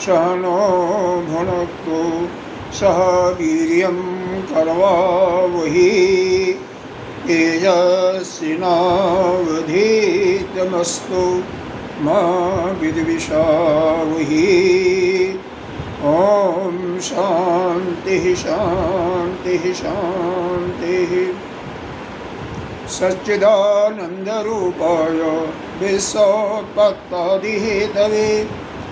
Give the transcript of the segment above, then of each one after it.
सह नो भुनक्तु सह वीर्यं करवावहि तेजस्विनावधीतमस्तु मा विद्विषावहि। ओम शांति शांति शांति। सच्चिदानंदरूपाय विश्वोत्पत्त्यादिहेतवे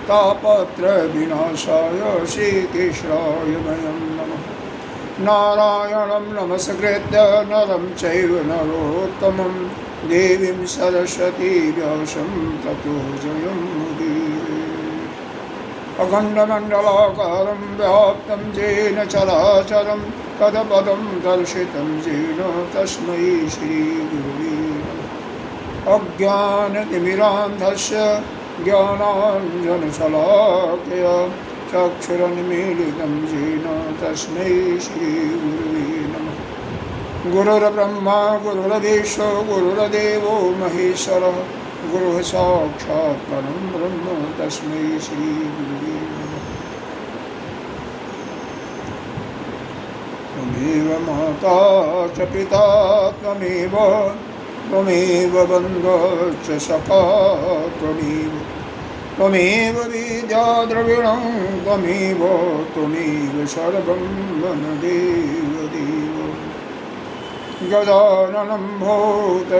तापत्रयविनाशाय श्रीकृष्णाय वयं नमः। नारायणं नमस्कृत्य नरं चैव नरोत्तमं देवीं सरस्वती व्यासं ततो जयमुदीरये। अखण्डमण्डलाकारं व्याप्तं येन चराचरं तत्पदं दर्शितं येन तस्मै श्रीगुरुवे नमः। अज्ञानतिमिरान्धस्य ज्ञानाञ्जनशलाकया चक्षुरुन्मीलितं येन तस्मै श्रीगुरुवे नमः। गुरुर्ब्रह्मा गुरुर्विष्णु गुरुर्देवो महेश्वरः गुरुः साक्षात् परं ब्रह्म तस्मै श्रीगुरुवे नमः। त्वमेव माता च पिता त्वमेव बन्धुश्च सखा त्वमेव विद्या द्रविणं त्वमेव सर्वं मम देव। गजाननं भूतगणादिसेवितं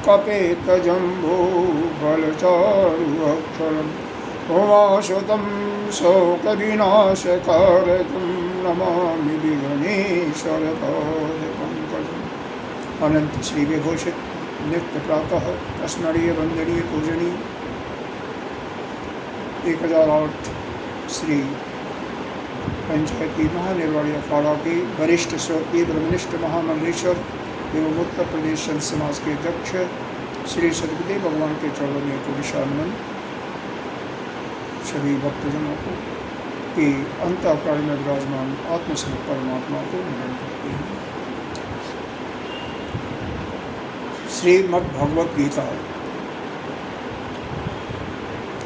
कपेतजम्बूफलचारुभक्षणम् उमासुतं शोकविनाशकारकं नमामि विघ्नेश्वरपादपङ्कजम्। अनंत श्री विभूषित नित्य प्रातः स्मरणीय वंदनीय पूजनीय 1008 श्री पंचायती महानिर्वाणी अखाड़ा के वरिष्ठ श्रोतीय ब्रह्मनिष्ठ महामंडलेश्वर एवं उत्तर प्रदेश संत समाज के अध्यक्ष श्री सदगुरुदेव भगवान के चरणों में पुरुषानंद सभी भक्तजनों को कि अंतःकरण में विराजमान आत्मस्वरूप परमात्मा को नमन करते हैं। श्रीमद् भगवत गीता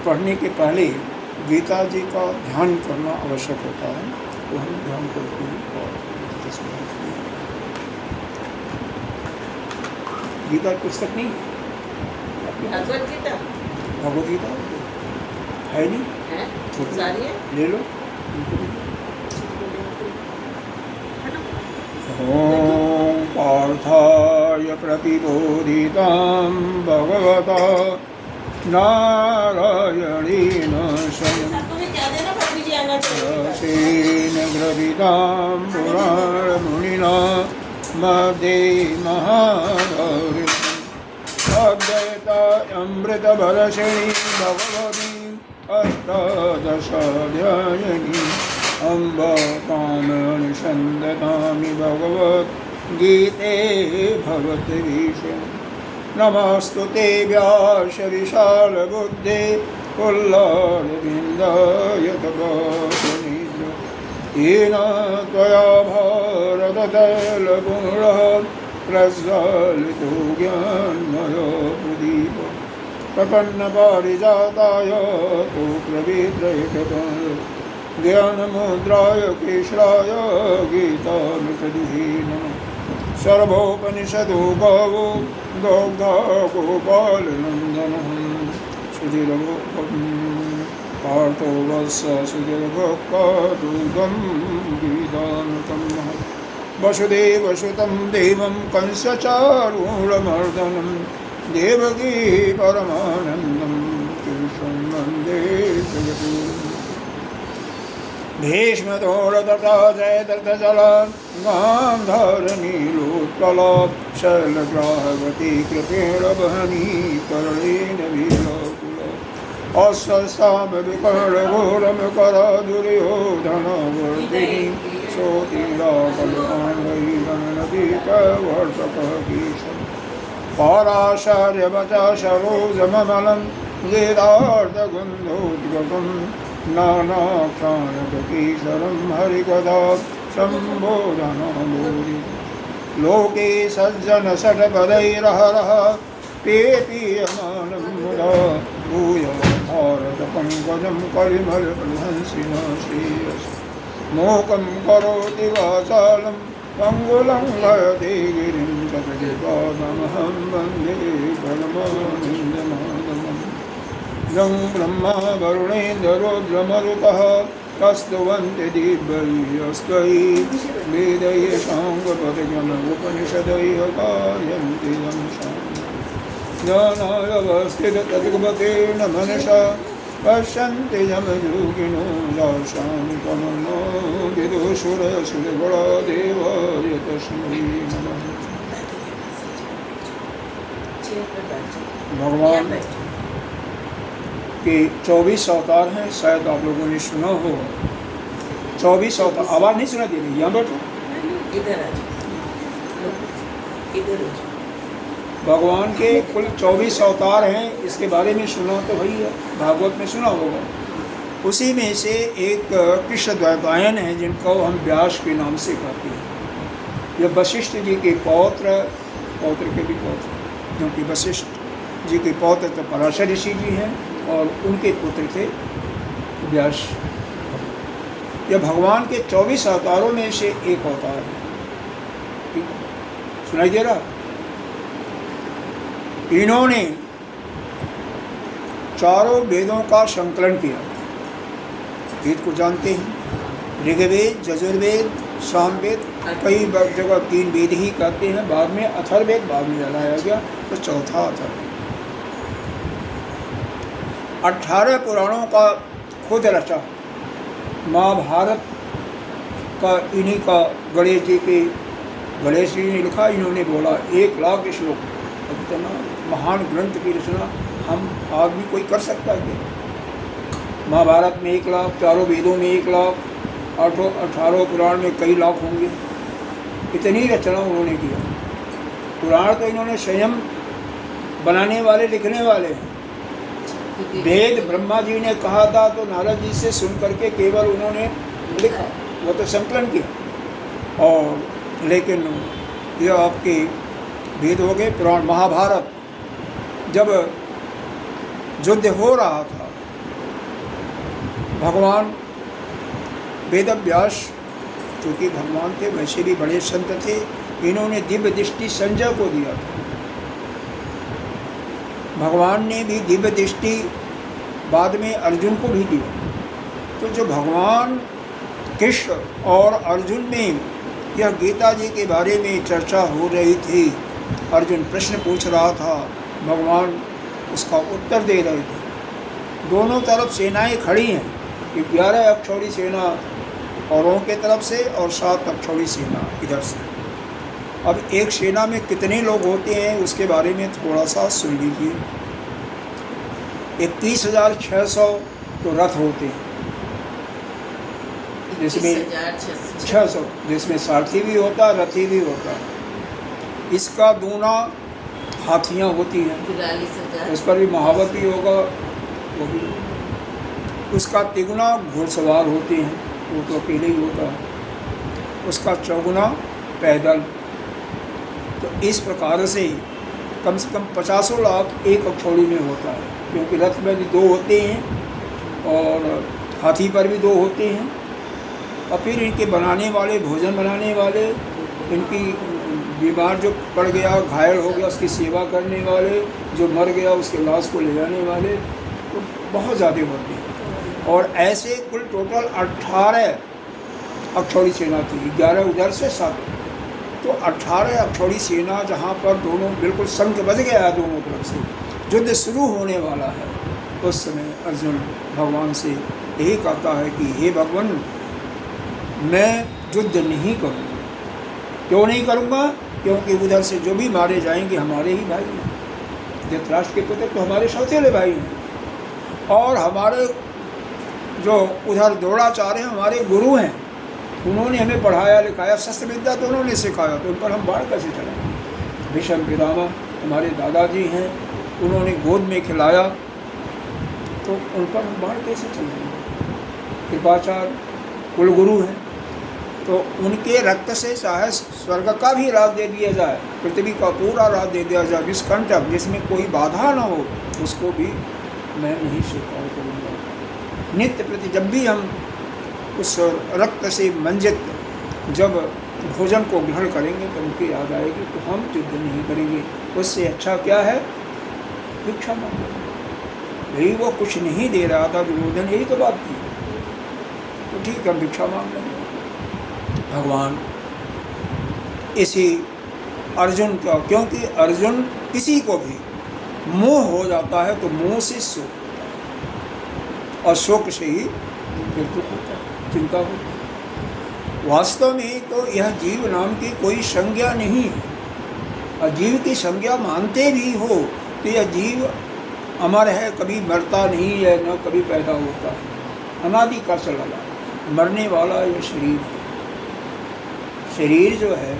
पढ़ने के पहले गीता जी का ध्यान करना आवश्यक होता है, तो हम ध्यान करते हैं। और गीता पुस्तक नहीं भगवत गीता है नहीं है? ले लो। ओम पार्थाय प्रतिबोधितां भगवता नारायणेन स्वयं रसेन ग्रवीतां पुराणमुनिना मध्ये महाभारतम् अद्वैता अमृतबलशिनी भगवती अष्टादशाध्यायिनी अम्ब कामनुसन्दधामि भगवद्गीते भवद्विषयम्। नमस्तुते व्यास विशालबुद्धे पुल्लारविन्दायतपावनेन्द्र येन त्वया भारततैलपूर्णः प्रज्वलितो ज्ञानमयो प्रदीपः। प्रपन्नपारिजाताय तोत्रवेत्रैकपाल ज्ञानमुद्राय केशराय गीतामृतदुहे नमः। सर्वोपनिषदो गावो दोग्धा गोपालनन्दनः पार्थो वत्स सुदीर्घकादुगं गीतामृतं वसुदेवसुतं देवं कंसचारूढमर्दनं देवकी परमानन्दं कृष्णं वन्दे जगद्गुरुम्। भीष्मदोरतटा जयद्रथजला गान्धारनीलोत्पला शैलग्राहवती कृपेण वहनी करणेन वीराकुला अस्वस्थामविकर्णघोरमकरा दुर्योधनवर्धिनी सोतीराकलकाण्डैरनदीकवर्षकः भीषण पाराशार्यवचा सरोजममलं वेदार्थगन्धोद्गतम् नानाख्यानककीशरं हरिकथा सम्बोधनामूरि लोके सज्जनषट्पदैरहरः पेपीयमानं मुदा भूयः भारत पंकजं कलिमलहंसिना श्रेयस मोकं करोति वाचालं पंगुलंघयते गिरिं जगत्पादमहं वन्दे परमानन्दमाधवम् यं ब्रह्मा वरुणेन्द्ररुद्रमरुतः कस्तुवन्ति दिव्यैस्तै वेदैः साङ्गपदगणोपनिषदैः कार्यन्ति यं ज्ञानावस्थिततद्गतेन मनसा पश्यन्ति यमयोगिनो यासां तमन्नो विदुषुरसुरगुणादेवाय तस्मै नमः। भगवान के 24 अवतार हैं, शायद आप लोगों ने सुना हो। 24 अवतार, आवाज़ नहीं सुना दे रही, यहाँ बैठो। भगवान के कुल 24 अवतार हैं, इसके बारे में सुना तो वही है, भागवत में सुना होगा। उसी में से एक कृष्ण द्वैपायन है जिनको हम व्यास के नाम से कहते हैं। यह वशिष्ठ जी के पौत्र के भी पौत्र, क्योंकि वशिष्ठ जी के पौत्र तो पराशर ऋषि जी हैं और उनके पुत्र थे व्यास। यह भगवान के 24 अवतारों में से एक अवतार है। सुनाई दे रहा? इन्होंने चारों वेदों का संकलन किया। वेद को जानते हैं, ऋग्वेद, यजुर्वेद, सामवेद, कई जगह 3 वेद ही कहते हैं। बाद में अथर्ववेद बाद में लाया गया, तो चौथा अथर्ववेद। 18 पुराणों का खुद रचा। महाभारत का इन्हीं का गणेश जी ने लिखा। इन्होंने बोला 1 लाख श्लोक, इतना महान ग्रंथ की रचना हम आदमी कोई कर सकता है? महाभारत में 1 लाख, चारों वेदों में 1 लाख, 18 पुराण में कई लाख होंगे। इतनी रचना उन्होंने किया। पुराण तो इन्होंने स्वयं बनाने वाले, लिखने वाले हैं। वेद ब्रह्मा जी ने कहा था तो नारद जी से सुन करके केवल उन्होंने लिखा, वो तो संकलन किया। और लेकिन ये आपके वेद हो गए, पुराण। महाभारत जब युद्ध हो रहा था, भगवान वेदव्यास चूँकि भगवान थे, वैसे भी बड़े संत थे, इन्होंने दिव्य दृष्टि संजय को दिया था। भगवान ने भी दिव्य दृष्टि बाद में अर्जुन को भी दिया। तो जो भगवान कृष्ण और अर्जुन में यह गीता जी के बारे में चर्चा हो रही थी, अर्जुन प्रश्न पूछ रहा था, भगवान उसका उत्तर दे रहे थे। दोनों तरफ सेनाएं खड़ी हैं कि 11 अक्षौणी सेना कौरवों के तरफ से और 7 अक्षौणी सेना इधर से। अब एक सेना में कितने लोग होते हैं उसके बारे में थोड़ा सा सुन लीजिए। 31,600 तो रथ होते हैं, जिसमें 600, जिसमें सारथी भी होता है, रथी भी होता है। इसका दूना हाथियाँ होती हैं, उस पर भी महावत भी होगा, वो भी। उसका तिगुना घुड़सवार होते हैं, वो तो अकेले ही होता है। उसका चौगुना पैदल। तो इस प्रकार से कम 50 लाख एक अक्षौणी में होता है, क्योंकि रथ में भी 2 होते हैं और हाथी पर भी 2 होते हैं। और फिर इनके बनाने वाले, भोजन बनाने वाले, इनकी बीमार जो पड़ गया, घायल हो गया, उसकी सेवा करने वाले, जो मर गया उसके लाश को ले जाने वाले, तो बहुत ज़्यादा होते हैं। और ऐसे कुल टोटल 18 अक्षौणी सेना थी, 11 उधर से 7, तो 18 अक्षौणी सेना जहाँ पर दोनों बिल्कुल शंख बज गया है दोनों तरफ से, युद्ध शुरू होने वाला है। उस समय अर्जुन भगवान से यही कहता है कि हे भगवान, मैं युद्ध नहीं करूँगा। क्यों नहीं करूँगा? क्योंकि उधर से जो भी मारे जाएंगे हमारे ही भाई हैं। धृतराष्ट्र के पुत्र तो हमारे सौतेले भाई हैं, और हमारे जो उधर द्रोणाचार्य हैं हमारे गुरु हैं। उन्होंने हमें पढ़ाया लिखाया, शस्त्र विद्या तो उन्होंने सिखाया, तो उन पर हम बाढ़ कैसे चलाएं? भीष्म पितामह हमारे दादाजी हैं, उन्होंने गोद में खिलाया, तो उन पर हम बाढ़ कैसे चलाएंगे? कृपाचार्य कुलगुरु हैं, तो उनके रक्त से चाहे स्वर्ग का भी राज दे दिया जाए, पृथ्वी का पूरा राज दे दिया जाए, निष्कंटक, जिसमें कोई बाधा ना हो, उसको भी मैं नहीं स्वीकार करूँगा। नित्य प्रति जब भी हम उस रक्त से मंजित जब भोजन को ग्रहण करेंगे तो उनकी याद आएगी तो हम युद्ध नहीं करेंगे। उससे अच्छा क्या है? भिक्षा मांगना। यही वो कुछ नहीं दे रहा था दुर्योधन, यही तो बात थी, तो ठीक है भिक्षा मांग लेंगे। भगवान इसी अर्जुन का, क्योंकि अर्जुन किसी को भी मोह हो जाता है तो मोह से शोक होता है और शोक से ही फिर दुख होता है, चिंता होती है। वास्तव में तो यह जीव नाम की कोई संज्ञा नहीं है, और जीव की संज्ञा मानते भी हो तो यह जीव अमर है, कभी मरता नहीं है, न कभी पैदा होता है, अनादि का चला मरने वाला यह शरीर है। शरीर जो है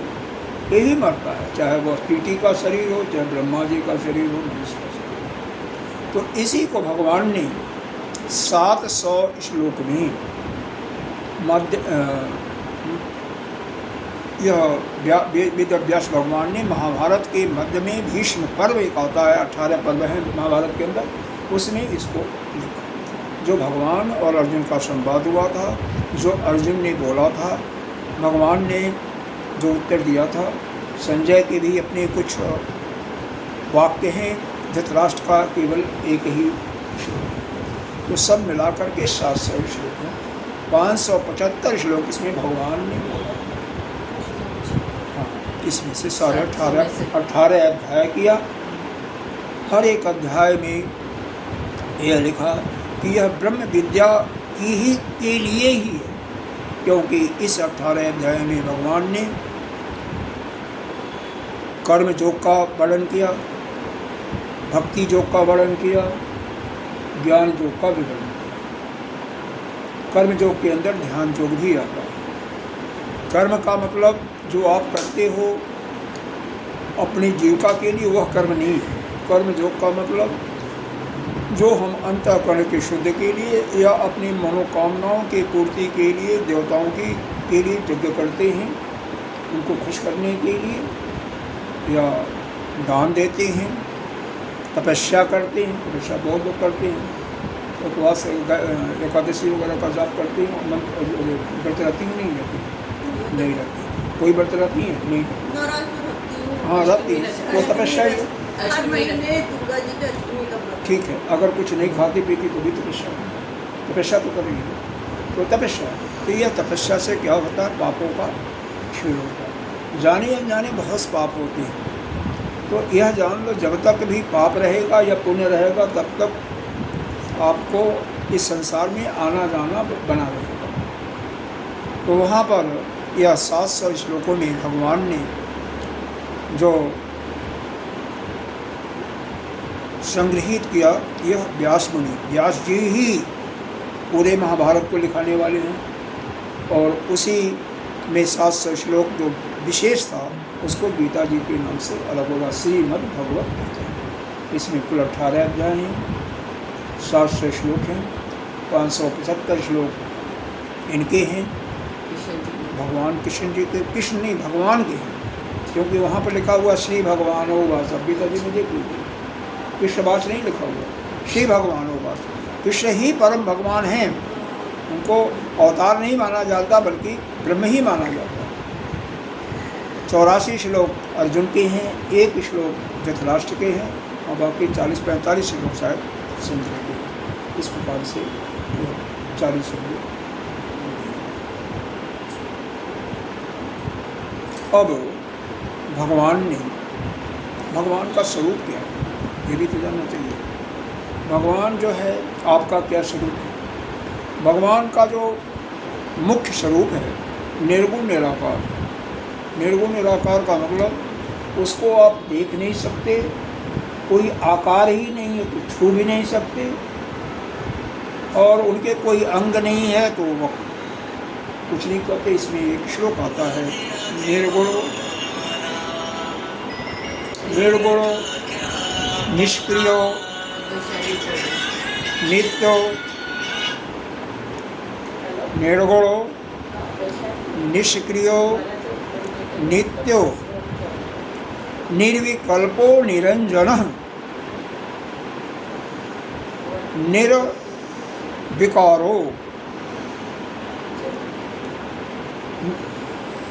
यही मरता है, चाहे वह कीटी का शरीर हो, चाहे ब्रह्मा जी का शरीर हो, मनुष्य का शरीर। तो इसी को भगवान ने 700 श्लोक में मध्य यह वेद व्यास भगवान ने महाभारत के मध्य में भीष्म पर्व एक आता है, 18 पर्व हैं महाभारत के अंदर, उसमें इसको लिखा। जो भगवान और अर्जुन का संवाद हुआ था, जो अर्जुन ने बोला था, भगवान ने जो उत्तर दिया था, संजय के भी अपने कुछ वाक्य हैं, धृतराष्ट्र का केवल एक ही श्लोक, तो सब मिलाकर के 700 श्लोक हैं। 575 श्लोक इसमें भगवान ने बोला। हाँ, इसमें से सारे 18 अध्याय किया। हर एक अध्याय में यह लिखा कि यह ब्रह्म विद्या की ही के लिए ही है, क्योंकि इस 18 अध्याय में भगवान ने कर्म योग का वर्णन किया, भक्ति योग का वर्णन किया, ज्ञान योग का भी वर्णन किया। कर्म योग के अंदर ध्यान योग भी आता है। कर्म का मतलब जो आप करते हो अपनी जीविका के लिए, वह कर्म नहीं है। कर्म योग का मतलब जो हम अंतःकरण के शुद्ध के लिए या अपनी मनोकामनाओं की पूर्ति के लिए देवताओं के लिए यज्ञ करते हैं, उनको खुश करने के लिए, या दान देते हैं, तपस्या करते हैं, तपस्या बहुत लोग करते हैं, उपवास एकादशी वगैरह का जाप करते हैं, व्रत रहती है नहीं रहती, नहीं रहती, कोई व्रत रहती है नहीं, हाँ रहती है, वो तपस्या ही है। ठीक है, अगर कुछ नहीं खाती पीती तो भी तपस्या है, तपस्या तो करेंगे, तो तपस्या। तो यह तपस्या से क्या होता है? पापों का क्षय होता है। जाने अनजाने बहुत पाप होते हैं, तो यह जान लो जब तक भी पाप रहेगा या पुण्य रहेगा तब तक आपको इस संसार में आना जाना बना रहेगा। तो वहाँ पर यह 700 श्लोकों में भगवान ने जो संग्रहित किया, यह व्यास मुनि, व्यास जी ही पूरे महाभारत को लिखाने वाले हैं, और उसी में 700 श्लोक जो विशेष था उसको गीता जी के नाम से अलग होगा, श्रीमद् भगवत गीता। इसमें कुल 18 अध्याय हैं, 700 श्लोक हैं, 575 श्लोक इनके हैं, भगवान कृष्ण जी के, कृष्ण नहीं भगवान के हैं, क्योंकि वहाँ पर लिखा हुआ श्री भगवान होगा, सब गीता जी में देख लीजिए, कृष्णवास नहीं लिखा हुआ, श्री भगवान होगा। कृष्ण ही परम भगवान हैं, उनको अवतार नहीं माना जाता बल्कि ब्रह्म ही माना जाता है। 84 श्लोक अर्जुन के हैं, 1 श्लोक धृतराष्ट्र के हैं, और बाकी 40-45 श्लोक शायद संजय के। इस प्रकार से 40 श्लोक। अब भगवान का स्वरूप क्या है ये भी तो जानना चाहिए। भगवान जो है आपका क्या स्वरूप है? भगवान का जो मुख्य स्वरूप है निर्गुण निराकार। निर्गुण निराकार का मतलब उसको आप देख नहीं सकते, कोई आकार ही नहीं है तो छू भी नहीं सकते, और उनके कोई अंग नहीं है तो वह कुछ नहीं करते। इसमें एक श्लोक आता है, निर्गुणो निष्क्रियो नित्यो निर्गुणो निष्क्रियो नित्यो निर्विकल्पो निरंजन निर्विकारो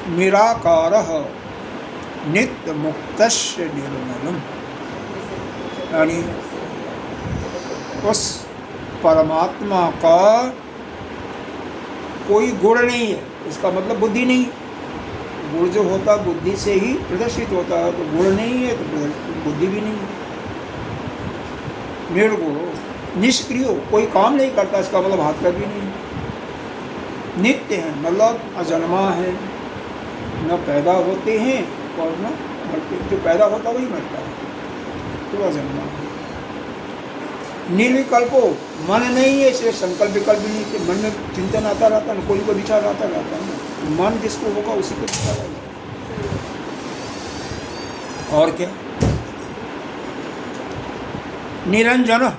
निराकारः नित्य मुक्तस्य निर्मलम्, यानी उस परमात्मा का कोई गुण नहीं है। इसका मतलब बुद्धि नहीं। गुण जो होता बुद्धि से ही प्रदर्शित होता है, तो गुण नहीं है तो बुद्धि भी नहीं है। निर्गुणो निष्क्रियो, कोई काम नहीं करता, इसका मतलब हाथ का भी नहीं है। नित्य है मतलब अजन्मा है, न पैदा होते हैं और न मरते। जो पैदा होता वही मरता है, तो अजन्मा है। निर्विकल्पो, मन नहीं है इसलिए संकल्प विकल्प नहीं कि मन में चिंतन आता रहता है, कोई को विचार आता रहता है। मन जिसको होगा उसी को विचार आएगा। और क्या? निरंजन,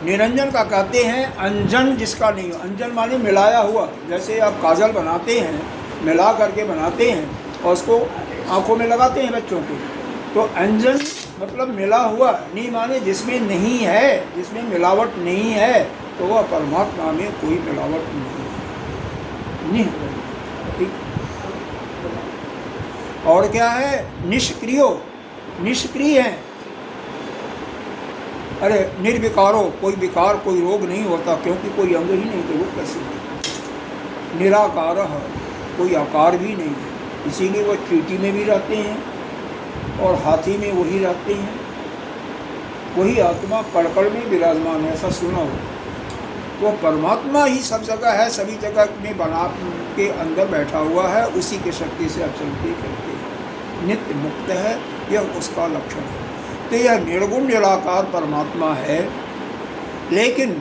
निरंजन का कहते हैं अंजन जिसका नहीं हो। अंजन माने मिलाया हुआ। जैसे आप काजल बनाते हैं, मिला करके बनाते हैं और उसको आँखों में लगाते हैं बच्चों को, तो अंजन मतलब मिला हुआ। नहीं माने जिसमें नहीं है, जिसमें मिलावट नहीं है, तो वह परमात्मा में कोई मिलावट नहीं है। ठीक। और क्या है? निष्क्रियो, निष्क्रिय है। अरे निर्विकारो, कोई विकार कोई रोग नहीं होता, क्योंकि कोई अंग ही नहीं तो वो कैसे? निराकारः, कोई आकार भी नहीं है, इसीलिए वो चींटी में भी रहते हैं और हाथी में वही रहते हैं। वही आत्मा कड़कड़ में विराजमान है, ऐसा सुना हो। वो परमात्मा ही सब जगह है, सभी जगह में बना के अंदर बैठा हुआ है, उसी की शक्ति से आप चलते फिरते हैं। नित्य मुक्त है, यह उसका लक्षण है। तो यह निर्गुण निराकार परमात्मा है। लेकिन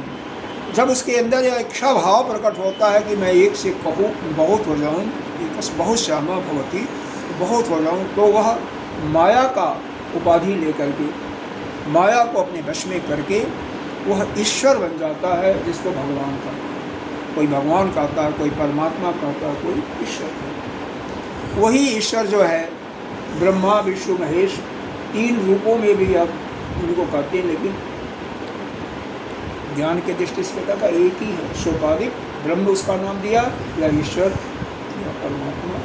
जब उसके अंदर यह इच्छा भाव प्रकट होता है कि मैं एक से कहूँ बहुत हो जाऊँ, एक बहुत श्यामा भवती, बहुत हो जाऊँ, तो वह माया का उपाधि लेकर के, माया को अपने वश में करके वह ईश्वर बन जाता है, जिसको भगवान कहता है। कोई भगवान कहता है, कोई परमात्मा कहता है, कोई ईश्वर कहता है। वही ईश्वर जो है ब्रह्मा विष्णु महेश, तीन रूपों में भी आप उनको कहते हैं, लेकिन ज्ञान के दृष्टि से पता का एक ही है। सोपाधिक ब्रह्म उसका नाम दिया, या ईश्वर या परमात्मा।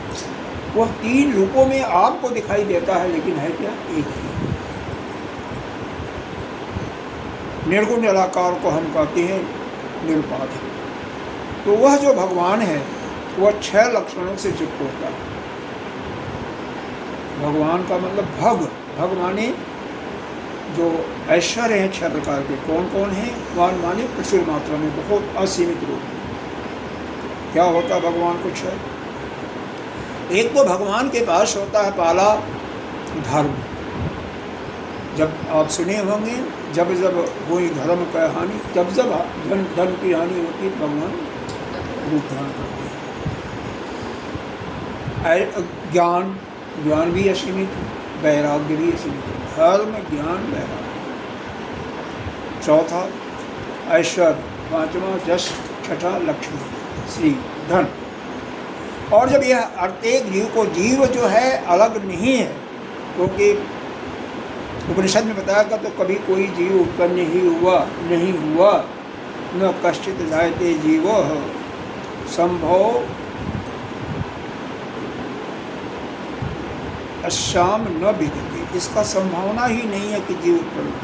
वह तीन रूपों में आपको दिखाई देता है, लेकिन है क्या? एक ही। निर्गुण निराकार को हम कहते हैं निरुपाधिक। तो वह जो भगवान है वह 6 लक्षणों से युक्त होता है। भगवान का मतलब भग माने जो ऐश्वर्य हैं 6 प्रकार के। कौन कौन है? भगवान माने प्रचुर मात्रा में, बहुत असीमित रूप में। क्या होता है भगवान को 6? एक तो भगवान के पास होता है पहला धर्म। जब आप सुने होंगे, जब जब कोई धर्म का हानि, जब जब धन की हानि होती है, भगवान रूप धारण करते हैं। ज्ञान भी असीमित है, वैराग्य भी असीमित है। धर्म, ज्ञान, वैराग्य। चौथा ऐश्वर्य, 5वां यश, 6ठा लक्ष्मी, श्री, धन। और जब यह प्रत्येक जीव को, जीव जो है अलग नहीं है, क्योंकि उपनिषद में बताया था, तो कभी कोई जीव उत्पन्न नहीं हुआ, न कश्चित जायते जीवो संभव अश्याम न विद्यते। इसका संभावना ही नहीं है कि जीव उत्पन्न हो।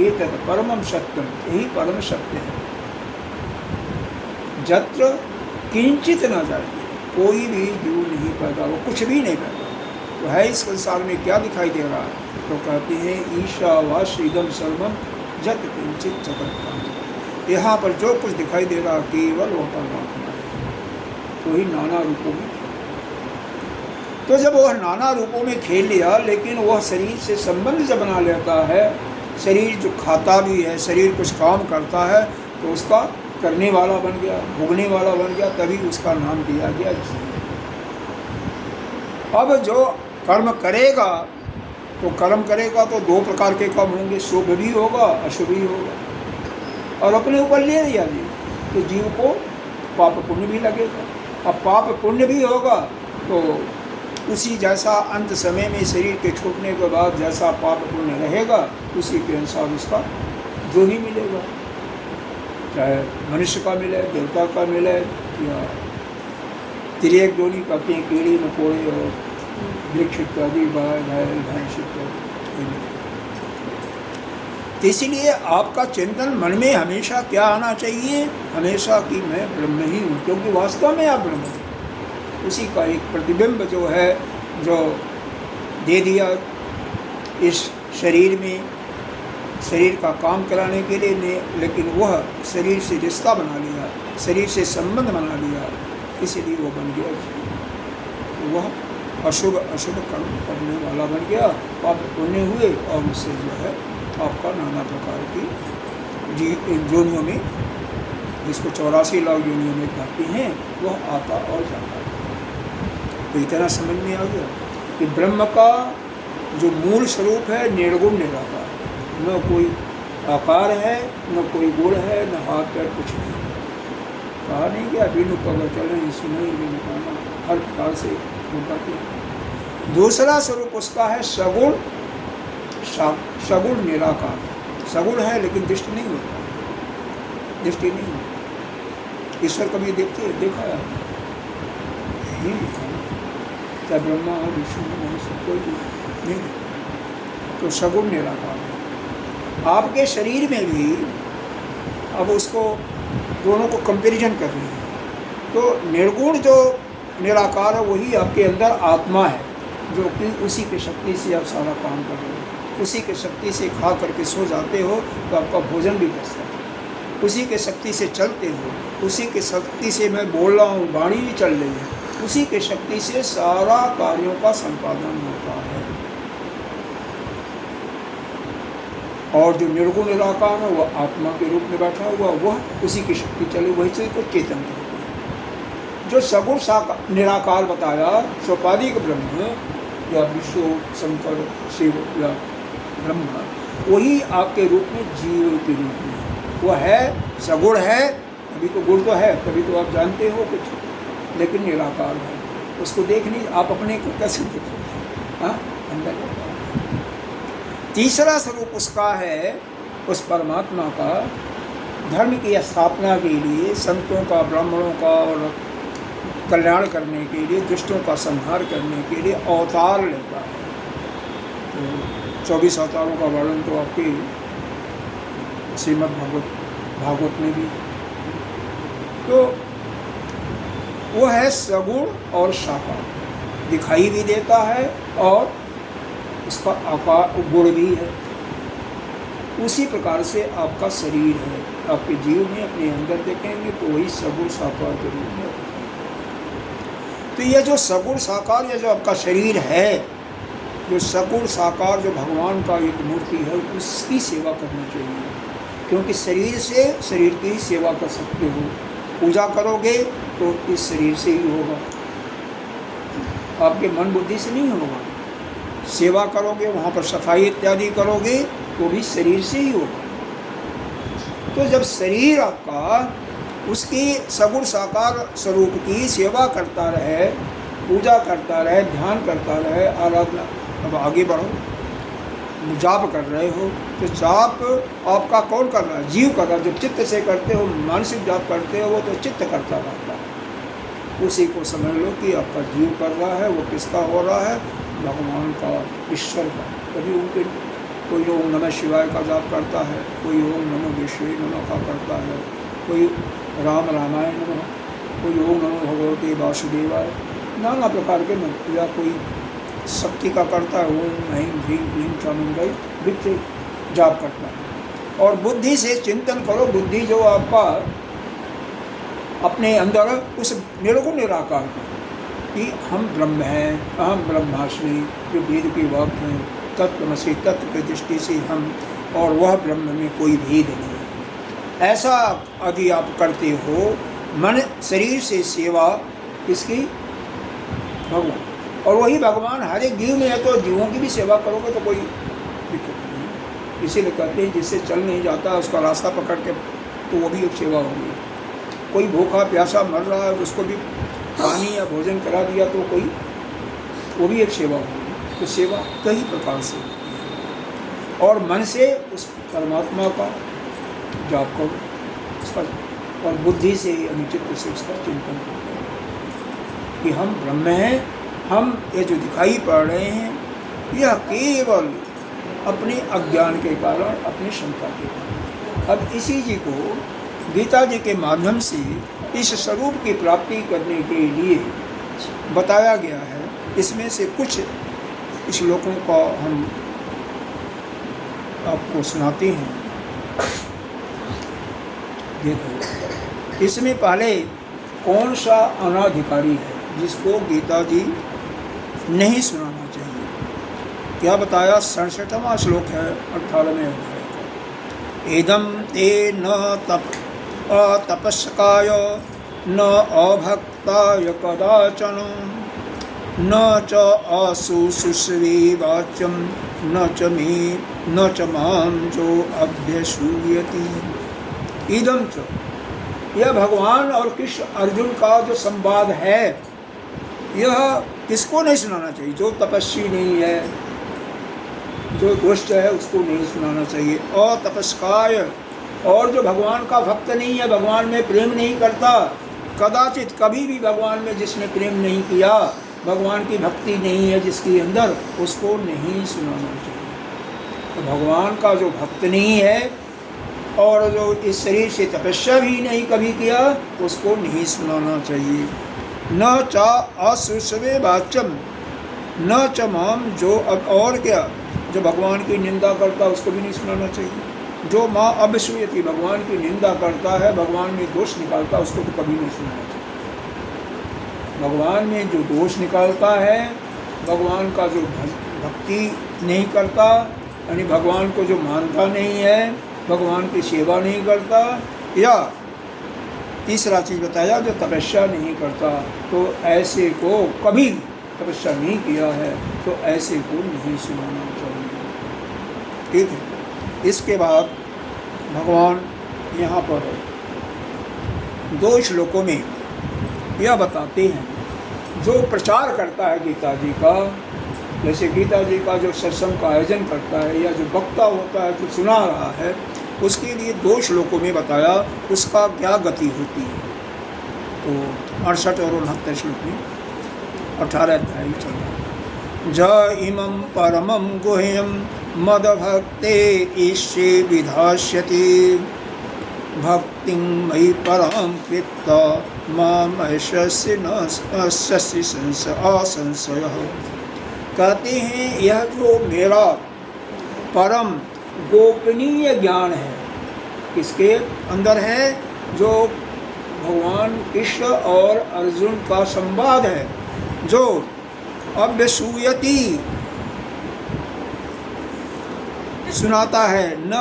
ये परमम सत्यम, यही परम सत्य है। जत्र किंचित न जायते, कोई भी जीव नहीं पैदा हो, कुछ भी नहीं पैदा हो। तो है इस संसार में क्या दिखाई दे रहा है? तो कहते हैं ईशावास्यदम सर्वम जत किंचित जगत। यहाँ पर जो कुछ दिखाई दे रहा केवल वह परमात्मा है। तो ही नाना रूपों में, तो जब वह नाना रूपों में खेल लिया, लेकिन वह शरीर से संबंध जब बना लेता है, शरीर जो खाता भी है, शरीर कुछ काम करता है, तो उसका करने वाला बन गया, भोगने वाला बन गया, तभी उसका नाम दिया गया जीव। अब जो कर्म करेगा, तो कर्म करेगा तो 2 प्रकार के कर्म होंगे, शुभ भी होगा, अशुभ भी होगा। और अपने ऊपर ले लिया जी, तो जीव को पाप पुण्य भी लगेगा। अब पाप पुण्य भी होगा तो उसी जैसा अंत समय में शरीर के छूटने के बाद जैसा पाप पुण्य रहेगा, उसी के अनुसार उसका जो भी मिलेगा। चाहे मनुष्य का मिले, देवता का मिले, या तिर्यक योनि कहते हैं, कीड़ी मकोड़े और वृक्ष इत्यादि, गाय घायल भैंस इत्यादि मिले। तो इसीलिए आपका चिंतन मन में हमेशा क्या आना चाहिए, हमेशा कि मैं ब्रह्म ही हूँ, क्योंकि वास्तव में आप ब्रह्म हैं। उसी का एक प्रतिबिंब जो है, जो दे दिया इस शरीर में, शरीर का काम कराने के लिए ने, लेकिन वह शरीर से रिश्ता बना लिया, शरीर से संबंध बना लिया, इसीलिए वो बन गया। वह अशुभ कर्म करने वाला बन गया, पाप पुण्य हुए, और उससे जो है आपका नाना प्रकार की योनियों में, जिसको 84 लाख योनियों में कहते हैं, वह आता और जाता। तो इतना समझ में आ गया कि ब्रह्म का जो मूल स्वरूप है निर्गुण निराकार, न कोई आकार है, न कोई गुण है, न हाथ पैर, कुछ नहीं। कहा नहीं कि अभी पकड़ चलें, सुने निकालना, हर प्रकार से बताते हैं। दूसरा स्वरूप उसका है सगुण, सगुण निराकार। सगुण है लेकिन दृष्टि नहीं होता, दृष्टि नहीं होती। ईश्वर कभी देखते हैं, देखा है नहीं देखा, चाहे ब्रह्मा हो, विष्णु हो, मनुष्य, कोई नहीं। तो सगुण निराकार है। आपके शरीर में भी अब उसको दोनों को कंपैरिजन कर रहे हैं। तो निर्गुण जो निराकार है वही आपके अंदर आत्मा है, जो कि उसी की शक्ति से आप सारा काम कर रहे हो। उसी के शक्ति से खा करके सो जाते हो तो आपका भोजन भी बचता है, उसी के शक्ति से चलते हो, उसी के शक्ति से मैं बोल रहा हूँ, वाणी भी चल रही है, उसी के शक्ति से सारा कार्यों का संपादन होता है। और जो निर्गुण निराकार है वह आत्मा के रूप में बैठा हुआ, वह उसी की शक्ति चले, वही से को चेतन कहते हैं। जो सगुण निराकार बताया, सोपाधिक ब्रह्म या विष्णु, शंकर, शिव या ब्रह्मा, वही आपके रूप में जीव के रूप में वह है, सगुण है। अभी तो गुण तो है, तभी तो आप जानते हो कुछ, लेकिन निराकार है। उसको देख नहीं, आप अपने को कैसे देखोगे? हाँ, अंदर। तीसरा स्वरूप उसका है, उस परमात्मा का, धर्म की स्थापना के लिए, संतों का, ब्राह्मणों का और कल्याण करने के लिए, दुष्टों का संहार करने के लिए अवतार लेता है। तो 24 अवतारों का वर्णन तो आपके श्रीमद् भागवत में भी। तो वो है सगुण और साकार, दिखाई भी देता है और उसका आकार गुण भी है। उसी प्रकार से आपका शरीर है, आपके जीव में अपने अंदर देखेंगे तो वही सगुण साकार के रूप में। तो ये जो सगुण साकार, ये जो आपका शरीर है, जो सगुण साकार जो भगवान का एक मूर्ति है, उसकी सेवा करनी चाहिए। क्योंकि शरीर से शरीर की ही सेवा कर सकते हो। पूजा करोगे तो इस शरीर से ही होगा, आपके मन बुद्धि से नहीं होगा। सेवा करोगे, वहाँ पर सफाई इत्यादि करोगे तो भी शरीर से ही होगा। तो जब शरीर आपका उसकी सगुण साकार स्वरूप की सेवा करता रहे, पूजा करता रहे, ध्यान करता रहे, आराधना, अब आगे बढ़ो, जाप कर रहे हो, तो जाप आपका कौन कर रहा है? जीव कर रहा है। जब चित्त से करते हो, मानसिक जाप करते हो, वो तो चित्त करता रहता है। उसी को समझ लो कि आपका जीव कर रहा है। वो किसका हो रहा है? भगवान का, ईश्वर का। कभी उनके कोई ओम नमः शिवाय का जाप करता है, कोई ओम नमो विष्णु नमः का करता है, कोई राम रामायण नमः, कोई ओम नमो भगवते वासुदेवाय, नाना प्रकार के मंत्र, या कोई शक्ति का करता है, ओम ऐं ह्रीं क्लीं चामुंडाई वित्त जाप करता है। और बुद्धि से चिंतन करो, बुद्धि जो आपका अपने अंदर उस निर्गुण निराकार का, कि हम ब्रह्म हैं, अहम ब्रह्मास्मि, जो वेद के वाक्य हैं, तत्त्वमसि, तत्व की दृष्टि से हम और वह ब्रह्म में कोई भेद नहीं। ऐसा यदि आप करते हो, मन शरीर से सेवा किसकी? भगवान। और वही भगवान हर एक जीव में है, तो जीवों की भी सेवा करोगे तो कोई दिक्कत नहीं। इसीलिए कहते हैं जिससे चल नहीं जाता उसका रास्ता पकड़ के, तो वो भी एक सेवा होगी। कोई भूखा प्यासा मर रहा है, उसको भी पानी या भोजन करा दिया तो कोई, वो भी एक सेवा होगी। तो सेवा कई प्रकार से होती है। और मन से उस परमात्मा का जाप करो, उसका और बुद्धि से यानी चित्त से उसका चिंतन करते हैं कि हम ब्रह्म हैं, हम ये जो दिखाई पड़ रहे हैं यह केवल अपने अज्ञान के कारण, अपनी शंका के कारण। अब इसी जी को गीता जी के माध्यम से इस स्वरूप की प्राप्ति करने के लिए बताया गया है। इसमें से कुछ श्लोकों का हम आपको सुनाते हैं। देखो, इसमें पहले कौन सा अनाधिकारी है जिसको गीता जी नहीं सुनाना चाहिए? क्या बताया? 67वां श्लोक है 18वें अध्याय का। एदम ते न तपस्काय न अभक्ताय कदाचन न च आशुशुष्वे वाच्यम न च मां जो अभ्यसूयति। इदम च, यह भगवान और कृष्ण अर्जुन का जो संवाद है, यह किसको नहीं सुनाना चाहिए? जो तपस्वी नहीं है, जो दुष्ट है, उसको नहीं सुनाना चाहिए। अतपस्काय, और जो भगवान का भक्त नहीं है, भगवान में प्रेम नहीं करता, कदाचित कभी भी भगवान में जिसने प्रेम नहीं किया, भगवान की भक्ति नहीं है जिसके अंदर, उसको नहीं सुनाना चाहिए। तो भगवान का जो भक्त नहीं है और जो इस शरीर से तपस्या भी नहीं कभी किया, उसको नहीं सुनाना चाहिए। न चा अशुष्वे वाच्यम न च माम, जो अब और क्या, जो भगवान की निंदा करता उसको भी नहीं सुनाना चाहिए। जो माँ अभ्यसूयति, भगवान की निंदा करता है, भगवान में दोष निकालता, उसको तो कभी नहीं सुनाना चाहिए। भगवान में जो दोष निकालता है, भगवान का जो भक्ति नहीं करता, यानी भगवान को जो मानता नहीं है, भगवान की सेवा नहीं करता, या तीसरा चीज़ बताया जो तपस्या नहीं करता, तो ऐसे को कभी तपस्या नहीं किया है, तो ऐसे को नहीं सुनाना चाहिए। ठीक है। इसके बाद भगवान यहाँ पर 2 श्लोकों में यह बताते हैं, जो प्रचार करता है गीता जी का, जैसे गीता जी का जो सत्संग का आयोजन करता है, या जो वक्ता होता है, जो सुना रहा है, उसके लिए 2 श्लोकों में बताया उसका क्या गति होती है। तो 68 और 69 श्लोक में 18 अध्याय चल रहा है। ज इमं परमं गुह्यं मदभक्ते ईश्वे विधास्यति भक्तिं मयि परं कृत्वा मामैष्यसि न असंशयः। कहते हैं यह जो मेरा परम गोपनीय ज्ञान है, किसके अंदर है? जो भगवान कृष्ण और अर्जुन का संवाद है, जो अभ्यसूयति सुनाता है, न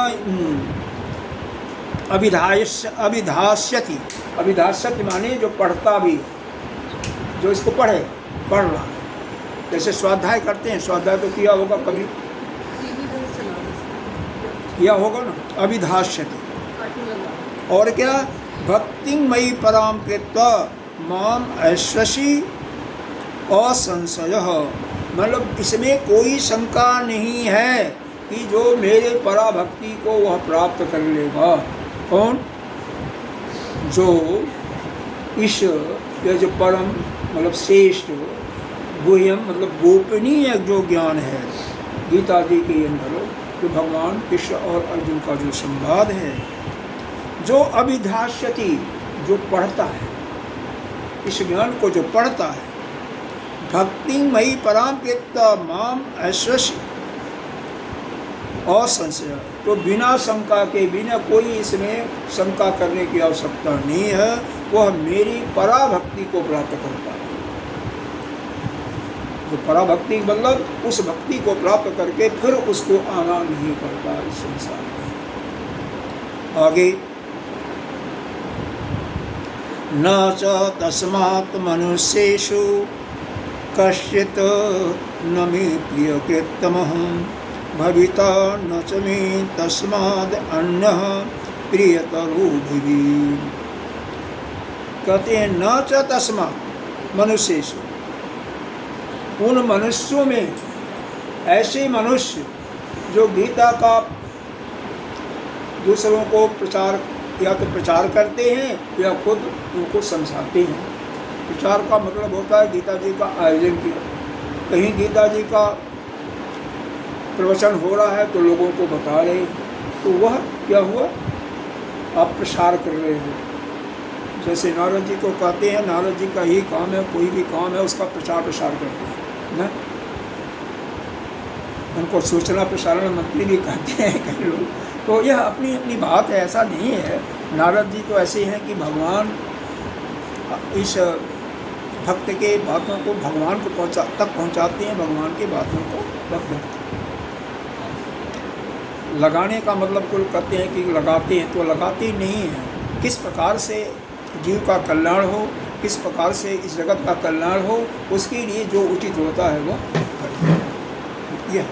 अभिधास्यति। अभिधास्यति माने जो पढ़ता भी, जो इसको पढ़ रहा है। जैसे स्वाध्याय करते हैं, स्वाध्याय तो किया होगा कभी, किया होगा ना, अभिधास्यति। और क्या? भक्तिं मयि परां कृत्वा माम ऐश्वसि असंशयः, मतलब इसमें कोई शंका नहीं है कि जो मेरे पराभक्ति को वह प्राप्त कर लेगा। कौन? जो इस जो परम मतलब श्रेष्ठ गुह्यम मतलब गोपनीय जो ज्ञान है गीता जी के अंदर, जो भगवान कृष्ण और अर्जुन का जो संवाद है, जो अभिधास्यति, जो पढ़ता है, इस ज्ञान को जो पढ़ता है, भक्ति मयि परां कृत्वा माम ऐश्वसि असंशय, तो बिना शंका के, बिना कोई इसमें शंका करने की आवश्यकता नहीं है, वह मेरी पराभक्ति को प्राप्त करता है। जो पराभक्ति मतलब उस भक्ति को प्राप्त करके फिर उसको आना नहीं पड़ता इस संसार में। आगे न च तस्मात् मनुष्येषु कश्चित् न मे प्रियकृत्तमः भविता न च मे तस्माद् अन्यः प्रियतरो भुवि। कहते हैं न च तस्मात् मनुष्येषु, उन मनुष्यों में, ऐसे मनुष्य जो गीता का दूसरों को प्रचार या तो प्रचार करते हैं या खुद उनको समझाते हैं। प्रचार का मतलब होता है गीता जी का आयोजन किया, कहीं गीता जी का प्रवचन हो रहा है तो लोगों को बता रहे हैं, तो वह क्या हुआ, आप प्रसार कर रहे हो। जैसे नारद जी को कहते हैं, नारद जी का ही काम है, कोई भी काम है उसका प्रचार प्रसार करते हैं ना। उनको सूचना प्रसारण मंत्री भी कहते हैं कई लोग। तो यह अपनी अपनी बात है, ऐसा नहीं है। नारद जी तो ऐसे हैं कि भगवान इस भक्त के बातों को भगवान को पहुंचाते हैं, भगवान के बातों को भक्त लगाने का मतलब कुल कहते हैं कि लगाते हैं, तो लगाते नहीं हैं। किस प्रकार से जीव का कल्याण हो, किस प्रकार से इस जगत का कल्याण हो, उसके लिए जो उचित होता है वो यह।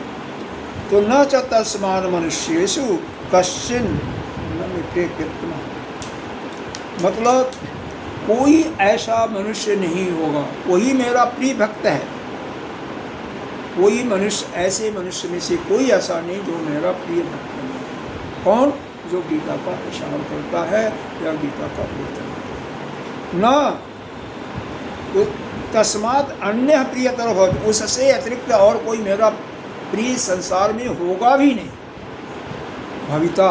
तो न च तस्मान मनुष्येषु कश्चिन न मित्रे कृत्मा, मतलब कोई ऐसा मनुष्य नहीं होगा, वही मेरा प्रिय भक्त है। कोई मनुष्य, ऐसे मनुष्य में से कोई ऐसा नहीं जो मेरा प्रिय भक्त नहीं है। कौन? जो गीता का प्रसार करता है या गीता का प्रवचन। न तस्मात् अन्य प्रियतर हो, उससे अतिरिक्त और कोई मेरा प्रिय संसार में होगा भी नहीं। भविता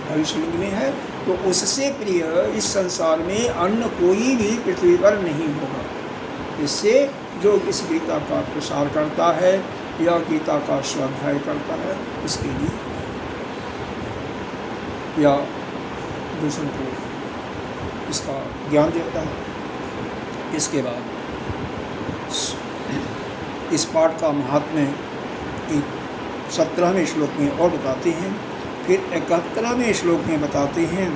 भविष्यलिंग में है, तो उससे प्रिय इस संसार में अन्य कोई भी पृथ्वी पर नहीं होगा। इससे जो इस गीता का प्रसार करता है या गीता का स्वाध्याय करता है, उसके लिए या दूसरों को इसका ज्ञान देता है। इसके बाद इस पाठ का महात्म्य 17वें श्लोक में और बताते हैं, फिर 71वें श्लोक में बताते हैं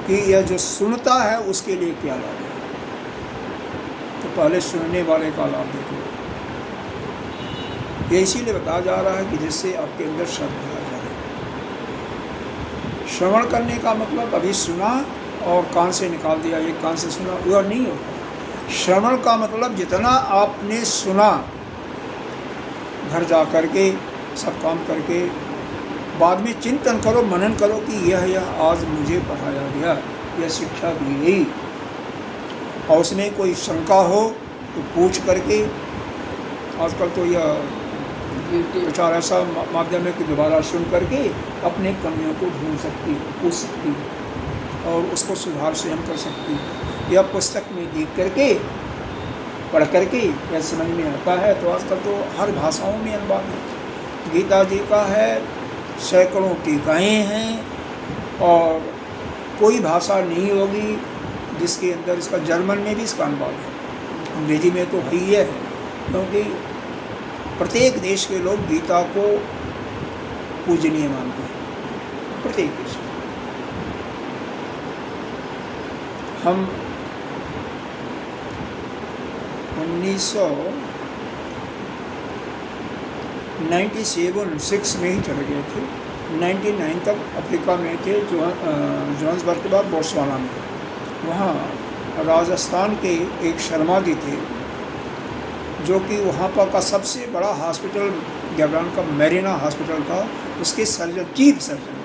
कि यह जो सुनता है उसके लिए क्या लाभ है। तो पहले सुनने वाले का लाभ देख लो। ये इसीलिए बताया जा रहा है कि जिससे आपके अंदर श्रद्धा आ जाए। श्रवण करने का मतलब अभी सुना और कान से निकाल दिया, ये कान से सुना, वह नहीं होता। श्रवण का मतलब जितना आपने सुना, घर जा कर के सब काम करके बाद में चिंतन करो, मनन करो कि यह आज मुझे पढ़ाया गया, यह शिक्षा दी गई, और उसमें कोई शंका हो तो पूछ करके। आजकल तो यह प्रचार ऐसा माध्यम है कि दोबारा सुन करके अपने कमियों को ढूंढ सकती, पूछ सकती और उसको सुधार स्वयं कर सकती। यह पुस्तक में देख करके, पढ़ करके यह समझ में आता है। तो आजकल तो हर भाषाओं में अनुवाद है। गीता जी का है, सैकड़ों टीकाएँ हैं, और कोई भाषा नहीं होगी जिसके अंदर इसका, जर्मन में भी इसका अनुवाद है, अंग्रेजी में तो ही है, क्योंकि प्रत्येक देश के लोग गीता को पूजनीय मानते हैं, प्रत्येक देश। हम 1997-6 में ही चले गए थे। 99 तक अफ्रीका में थे, जोहान्सबर्ग के बाद बोत्सवाना में। वहाँ राजस्थान के एक शर्मा जी थे, जो कि वहाँ पर का सबसे बड़ा हॉस्पिटल गैबरान का मेरिना हॉस्पिटल था, उसके सर्जन, चीफ सर्जन थे।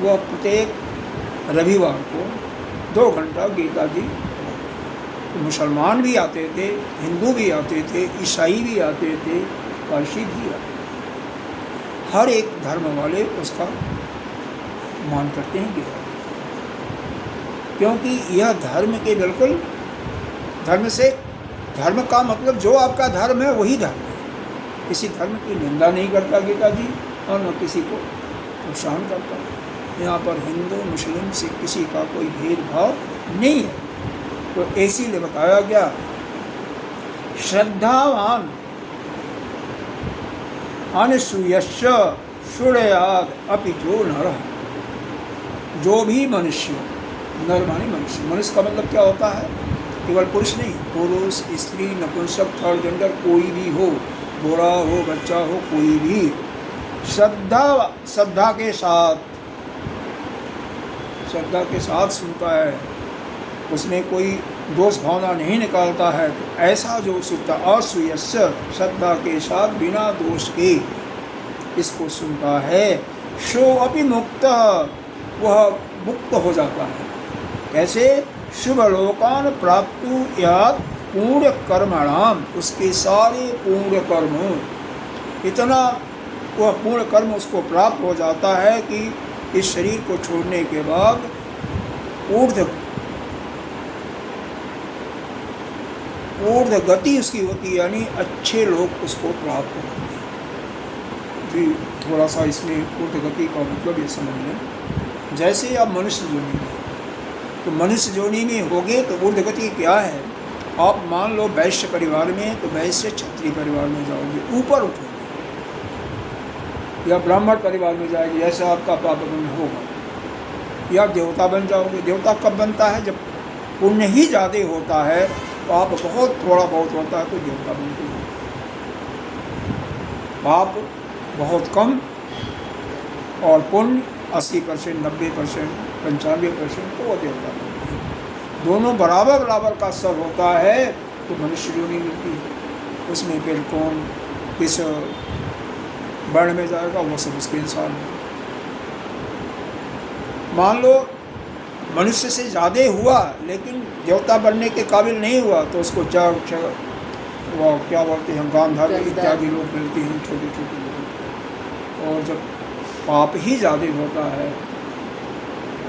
वह प्रत्येक रविवार को 2 घंटा गीता जी, मुसलमान भी आते थे, हिंदू भी आते थे, ईसाई भी आते थे, पारसी भी आते थे। हर एक धर्म वाले उसका मान करते हैं गीता, क्योंकि यह धर्म के बिल्कुल, धर्म से, धर्म का मतलब जो आपका धर्म है वही धर्म है। किसी धर्म की निंदा नहीं करता गीता जी, और न किसी को प्रोत्साहन करता है। यहाँ पर हिंदू मुस्लिम से किसी का कोई भेदभाव नहीं है। तो इसीलिए बताया गया, श्रद्धावान अनसूयश्च श्रुणयाद अपि जो नर, जो भी मनुष्य, नर माने मनुष्य, मनुष्य का मतलब क्या होता है, केवल पुरुष नहीं, पुरुष, स्त्री, नपुंसक, थर्ड जेंडर, कोई भी हो, बूढ़ा हो, बच्चा हो, कोई भी श्रद्धा के साथ सुनता है, उसमें कोई दोष भावना नहीं निकालता है, तो ऐसा जो सुनता, असूयस्य, श्रद्धा के साथ बिना दोष के इसको सुनता है, शो अपि मुक्त, वह मुक्त हो जाता है। कैसे? शुभ लोकान प्राप्तु याद पूर्ण कर्मणाम, उसके सारे पूर्ण कर्म, इतना वह पूर्ण कर्म उसको प्राप्त हो जाता है कि इस शरीर को छोड़ने के बाद ऊर्ध्व गति उसकी होती है, यानी अच्छे लोग उसको प्राप्त होते हैं। जी थोड़ा सा इसमें ऊर्ध्व गति का मतलब ये समझ लें। जैसे आप मनुष्य योनि में, तो मनुष्य योनि में होगे तो ऊर्ध्व गति क्या है? आप मान लो वैश्य परिवार में, तो वैश्य क्षत्रिय परिवार में जाओगे, ऊपर उठोगे, या ब्राह्मण परिवार में जाएगी, ऐसा आपका पापगमन होगा, या देवता बन जाओगे। देवता कब बनता है? जब पुण्य ही ज़्यादा होता है, पाप बहुत थोड़ा बहुत होता है तो देवता बनते हैं। पाप बहुत कम और पुण्य 80%, 90%, 95% तो वो देवता बनते हैं। दोनों बराबर बराबर का असर होता है तो मनुष्य योनि मिलती है। उसमें फिर कौन किस वर्ण में जाएगा वो सब उसके इंसान है। मान लो मनुष्य से ज़्यादा हुआ लेकिन देवता बनने के काबिल नहीं हुआ, तो उसको वो क्या बोलते हैं, गांधारी इत्यादि लोग मिलते हैं, छोटे छोटे लोग। और जब पाप ही ज़्यादा होता है,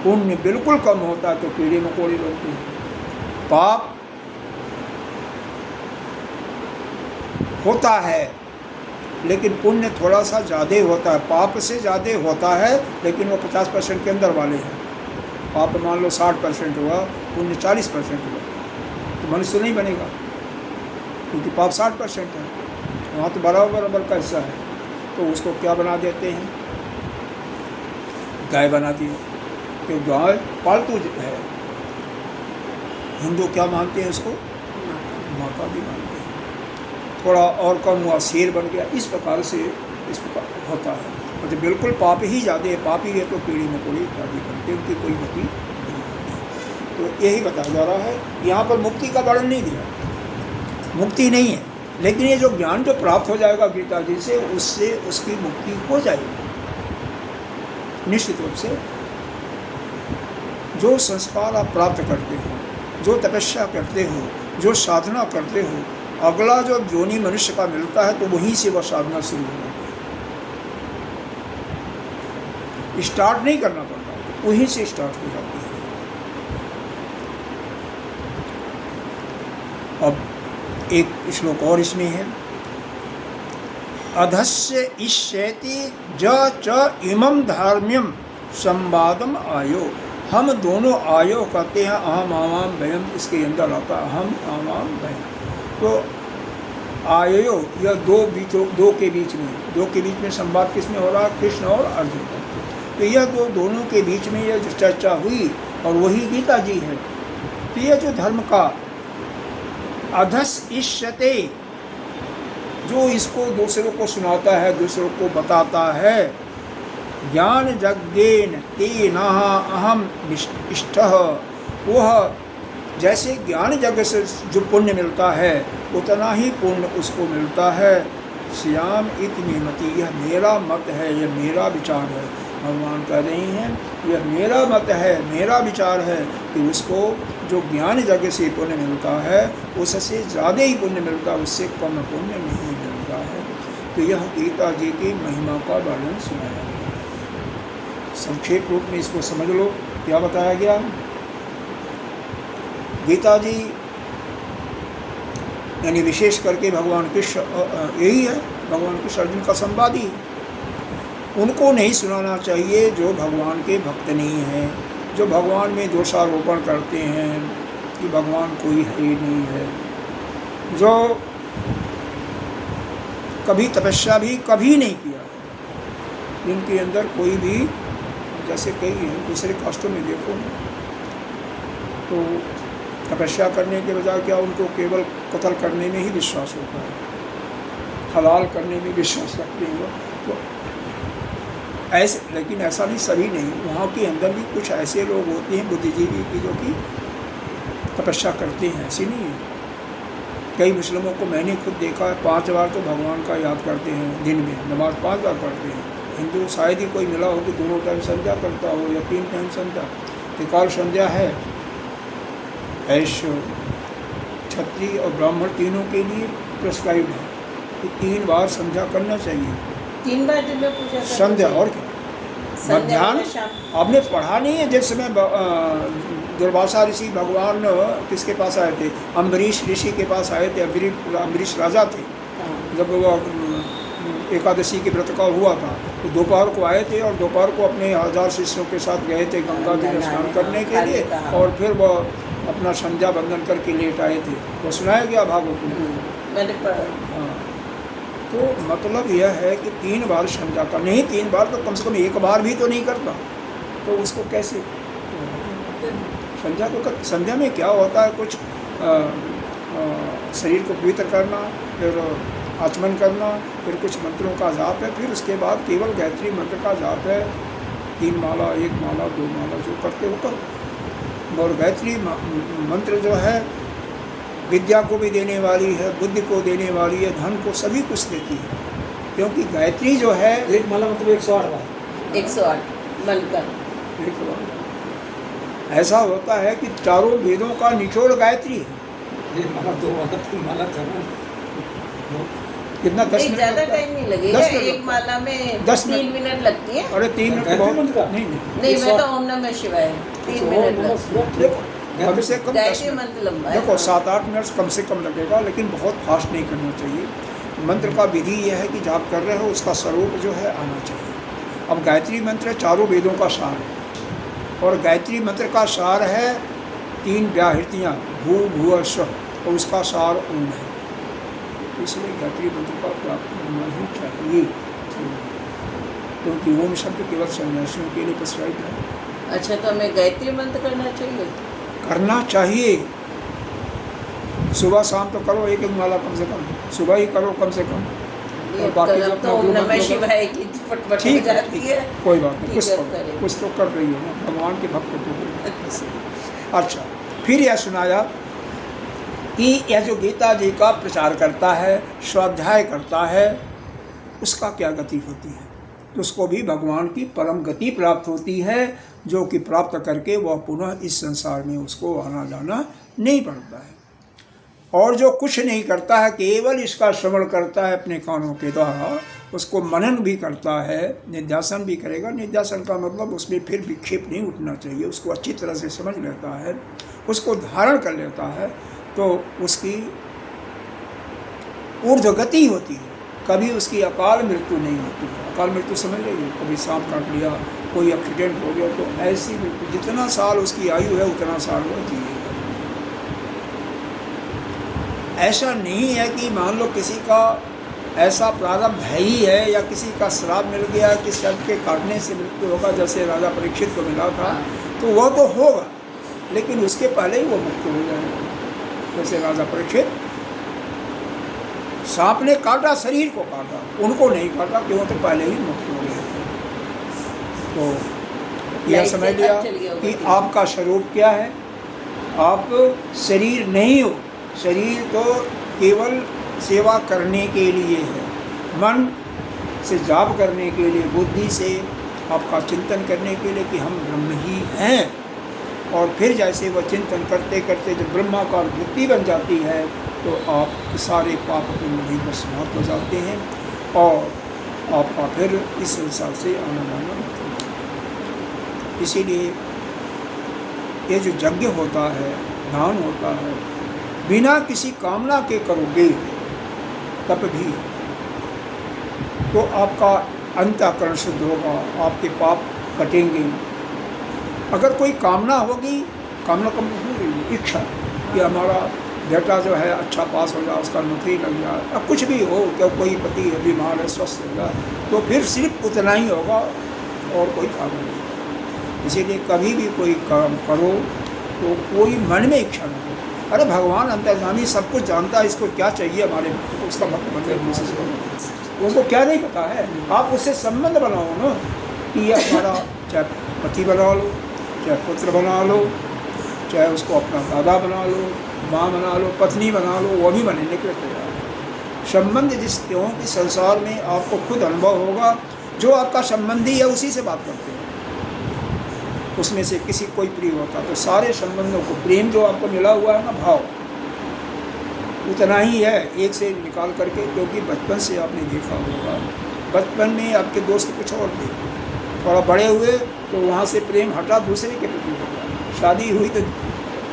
पुण्य बिल्कुल कम होता है, तो कीड़े मकोड़े बनते हैं। पाप होता है लेकिन पुण्य थोड़ा सा ज़्यादा होता है, पाप से ज़्यादा होता है, लेकिन वो 50% के अंदर वाले हैं। पाप मान लो 60% हुआ, पुण्य 40% हुआ, तो मनुष्य नहीं बनेगा, क्योंकि पाप 60% है, वहाँ तो बराबर बराबर का हिस्सा है। तो उसको क्या बना देते हैं? गाय बना दिए, क्योंकि गाय पालतू है। हिंदू क्या मानते हैं उसको? माता भी मानते हैं। थोड़ा और कम हुआ, शेर बन गया। इस प्रकार से इस प्रकार होता है। मतलब बिल्कुल पाप ही ज़्यादा है, पापी है तो कीड़ी मकोड़ी इत्यादि बनते, उनकी कोई गति नहीं होती। तो यही बताया जा रहा है। यहाँ पर मुक्ति का वर्णन नहीं दिया, मुक्ति नहीं है, लेकिन ये जो ज्ञान जो प्राप्त हो जाएगा गीता जी से, उससे उसकी मुक्ति हो जाएगी निश्चित रूप से। जो संस्कार आप प्राप्त करते हो, जो तपस्या करते हो, जो साधना करते हो, अगला जो योनि मनुष्य का मिलता है तो वहीं से वह साधना शुरू हो जाती है। स्टार्ट नहीं करना पड़ता, वहीं से स्टार्ट हो जाती है। अब एक श्लोक और इसमें है, अधस्य इष्यति ज च इमं धार्म्यम संवादम आयो। हम दोनों आयो कहते हैं, अहम आवाम भयम, इसके अंदर आता अहम आवाम भयम। तो आयो यह दो के बीच में संवाद किसमें हो रहा है? कृष्ण और अर्जुन का। तो यह दोनों के बीच में यह जो चर्चा हुई, और वही गीता जी है। तो यह जो धर्म का अधस इष्यते, जो इसको दूसरों को सुनाता है, दूसरों को बताता है, ज्ञान यज्ञेन तेना अहम इष्टः, वह जैसे ज्ञान यज्ञ से जो पुण्य मिलता है उतना ही पुण्य उसको मिलता है। श्याम इतनी मति, यह मेरा मत है, यह मेरा विचार है। भगवान कह रहे हैं यह मेरा मत है, मेरा विचार है कि उसको जो ज्ञान यज्ञ से पुण्य मिलता है उससे ज़्यादा ही पुण्य मिलता है, उससे कम पुण्य नहीं मिलता है। तो यह गीता जी की महिमा का वर्णन सुनाया गया। संक्षेप रूप में इसको समझ लो, क्या बताया गया। गीता जी यानी विशेष करके भगवान कृष्ण, यही है भगवान कृष्ण अर्जुन का संवाद ही। उनको नहीं सुनाना चाहिए जो भगवान के भक्त नहीं हैं, जो भगवान में दोषारोपण करते हैं कि भगवान कोई है ही नहीं है, जो कभी तपस्या भी कभी नहीं किया, जिनके अंदर कोई भी, जैसे कई हैं दूसरे कास्टों में देखो तो तपस्या करने के बजाय क्या उनको केवल कत्ल करने में ही विश्वास होता है, हलाल करने में विश्वास रखते हैं तो ऐसे। लेकिन ऐसा नहीं, सभी नहीं, वहाँ के अंदर भी कुछ ऐसे लोग होते हैं बुद्धिजीवी की जो कि तपस्या करते हैं, ऐसे नहीं है। कई मुस्लिमों को मैंने खुद देखा है 5 बार तो भगवान का याद करते हैं दिन में, नमाज 5 बार पढ़ते हैं, हिंदू शायद ही कोई मिला हो कि दोनों टाइम संध्या करता हो या 3 टाइम संध्या। त्रिकाल संध्या है, वैश्य, क्षत्रिय और ब्राह्मण तीनों के लिए प्रिस्क्राइब्ड है कि 3 बार संध्या करना चाहिए। 3 बार दिन में पूजा संध्या, और क्या, मध्याह्न। आपने पढ़ा नहीं है जिस समय दुर्वासा ऋषि भगवान किसके पास आए थे? अम्बरीश ऋषि के पास आए थे। अम्बरीश राजा थे, जब वो एकादशी के व्रत का हुआ था तो दोपहर को आए थे और दोपहर को अपने 1000 शिष्यों के साथ गए थे गंगा जी में स्नान करने के लिए, और फिर वो अपना संध्या बंदन करके लेट आए थे। वो सुनाया गया भागवत में, मैंने पढ़ा। हाँ, तो मतलब यह है कि 3 बार संध्या का नहीं, 3 बार तो कम से कम 1 बार भी तो नहीं करता, तो उसको कैसे संध्या को कर? संध्या में क्या होता है, कुछ शरीर को पवित्र करना, फिर आचमन करना, फिर कुछ मंत्रों का जाप है, फिर उसके बाद केवल गायत्री मंत्र का जाप है। 3 माला, 1 माला, 2 माला, जो करते हो करो। और गायत्री मंत्र जो है विद्या को भी देने वाली है, बुद्धि को देने वाली है, धन को, सभी कुछ देती है, क्योंकि गायत्री जो है 1 माला मतलब 108 बार, 108 बनकर। ऐसा होता है कि चारों वेदों का निचोड़ गायत्री है। 1 माला, 2 माला, 3 माला करना कितना 10 मिनट ज़्यादा टाइम नहीं लगेगा, 1 माला में 3 मिनट लगती है। अरे 3 मिनट बहुत नहीं, मैं तो ओम नमः शिवाय 3 मिनट लगती है। कम से कम 10 मिनट लंबा है। देखो 7-8 मिनट कम से कम लगेगा, लेकिन बहुत फास्ट नहीं करना चाहिए। मंत्र का विधि यह है कि जाप कर रहे हो उसका स्वरूप जो है आना चाहिए। अब गायत्री मंत्र चारों वेदों का सार है, और गायत्री मंत्र का सार है 3 व्याहृतियाँ, भू भुव स्व, और उसका सार ओम है। इसलिए गायत्री मंत्र का प्राप्त करना ही चाहिए, क्योंकि ओम शब्द केवल सन्यासियों के लिए प्रिस्क्राइब्ड है। अच्छा, तो हमें गायत्री मंत्र करना चाहिए? करना चाहिए, सुबह शाम तो करो 1-1 माला कम से कम, सुबह ही करो कम से कम। और बाकी जो तो ओम नमः शिवाय की फटफट हो जाती है। कोई बात नहीं, कुछ तो कर रही हो ना, भगवान के भक्त को। अच्छा, फिर यह सुनाया कि यह जो गीता जी का प्रचार करता है, स्वाध्याय करता है, उसका क्या गति होती है? तो उसको भी भगवान की परम गति प्राप्त होती है, जो कि प्राप्त करके वह पुनः इस संसार में उसको आना जाना नहीं पड़ता है। और जो कुछ नहीं करता है, केवल इसका श्रवण करता है अपने कानों के द्वारा, उसको मनन भी करता है, निध्यासन भी करेगा। निध्यासन का मतलब उसमें फिर विक्षेप नहीं उठना चाहिए, उसको अच्छी तरह से समझ लेता है, उसको धारण कर लेता है, तो उसकी ऊर्ध्वगति होती है, कभी उसकी अकाल मृत्यु नहीं होती है। अकाल मृत्यु समझ रही है, कभी सांप काट लिया, कोई एक्सीडेंट हो गया, तो ऐसी मृत्यु, जितना साल उसकी आयु है उतना साल वो जिएगा। ऐसा नहीं है कि मान लो किसी का ऐसा प्रारब्ध है ही है, या किसी का श्राप मिल गया कि सर्प के काटने से मृत्यु होगा, जैसे राजा परीक्षित को मिला था, तो वह तो होगा, लेकिन उसके पहले ही वो मुक्त हो जाएगा। जैसे राजा परीक्षित, सांप ने काटा, शरीर को काटा, उनको नहीं काटा, क्यों? तो पहले ही मुक्त हो गए। तो यह समझ लिया कि आपका स्वरूप क्या है। आप शरीर नहीं हो, शरीर तो केवल सेवा करने के लिए है, मन से जाप करने के लिए, बुद्धि से आपका चिंतन करने के लिए कि हम ब्रह्म ही हैं। और फिर जैसे वह चिंतन करते करते जब ब्रह्माकार वृत्ति बन जाती है, तो आप सारे पाप पुण्य वहीं पर समाप्त हो जाते हैं, और आपका फिर इस संसार से आना जाना नहीं होता। इसीलिए ये जो यज्ञ होता है, दान होता है, बिना किसी कामना के करोगे तब भी तो आपका अंतःकरण शुद्ध होगा, आपके पाप कटेंगे। अगर कोई कामना होगी, कामना कम होगी, इच्छा कि हमारा बेटा जो है अच्छा पास हो जाए, उसका नौकरी लग जाए, अब कुछ भी हो, क्या कोई पति है बीमार है, स्वस्थ हो जाए, तो फिर सिर्फ उतना ही होगा और कोई फायदा नहीं। इसीलिए कभी भी कोई काम करो तो कोई मन में इच्छा न हो। अरे भगवान अंतर्यामी सब कुछ जानता है, इसको क्या चाहिए हमारे, उसका भक्त बनने की कोशिश करो। उनको क्या नहीं पता है, आप उससे संबंध बनाओ ना, कि ये हमारा चाहे पति बना लो, चाहे पुत्र बना लो, चाहे उसको अपना दादा बना लो, माँ बना लो, पत्नी बना लो, वो भी बनने के लिए तैयार है। संबंध जिस क्योंकि संसार में आपको खुद अनुभव होगा जो आपका संबंधी है उसी से बात करते हो। उसमें से किसी कोई प्रिय होता तो सारे संबंधों को, प्रेम जो आपको मिला हुआ है ना, भाव उतना ही है एक से निकाल करके, क्योंकि बचपन से आपने देखा होगा, बचपन में आपके दोस्त कुछ और थे, थोड़ा बड़े हुए तो वहाँ से प्रेम हटा दूसरे के प्रति होगा, शादी हुई तो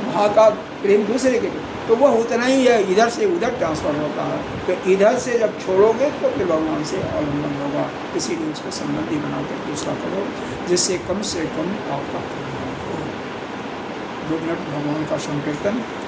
वहाँ का प्रेम दूसरे के प्रति, तो वह उतना ही है, इधर से उधर ट्रांसफ़र होता है। तो इधर से जब छोड़ोगे तो फिर भगवान से अवलंबन होगा, इसीलिए उसको संबंधी बनाकर दूसरा करो, जिससे कम से कम आपका गुड नाइट। भगवान का संकीर्तन।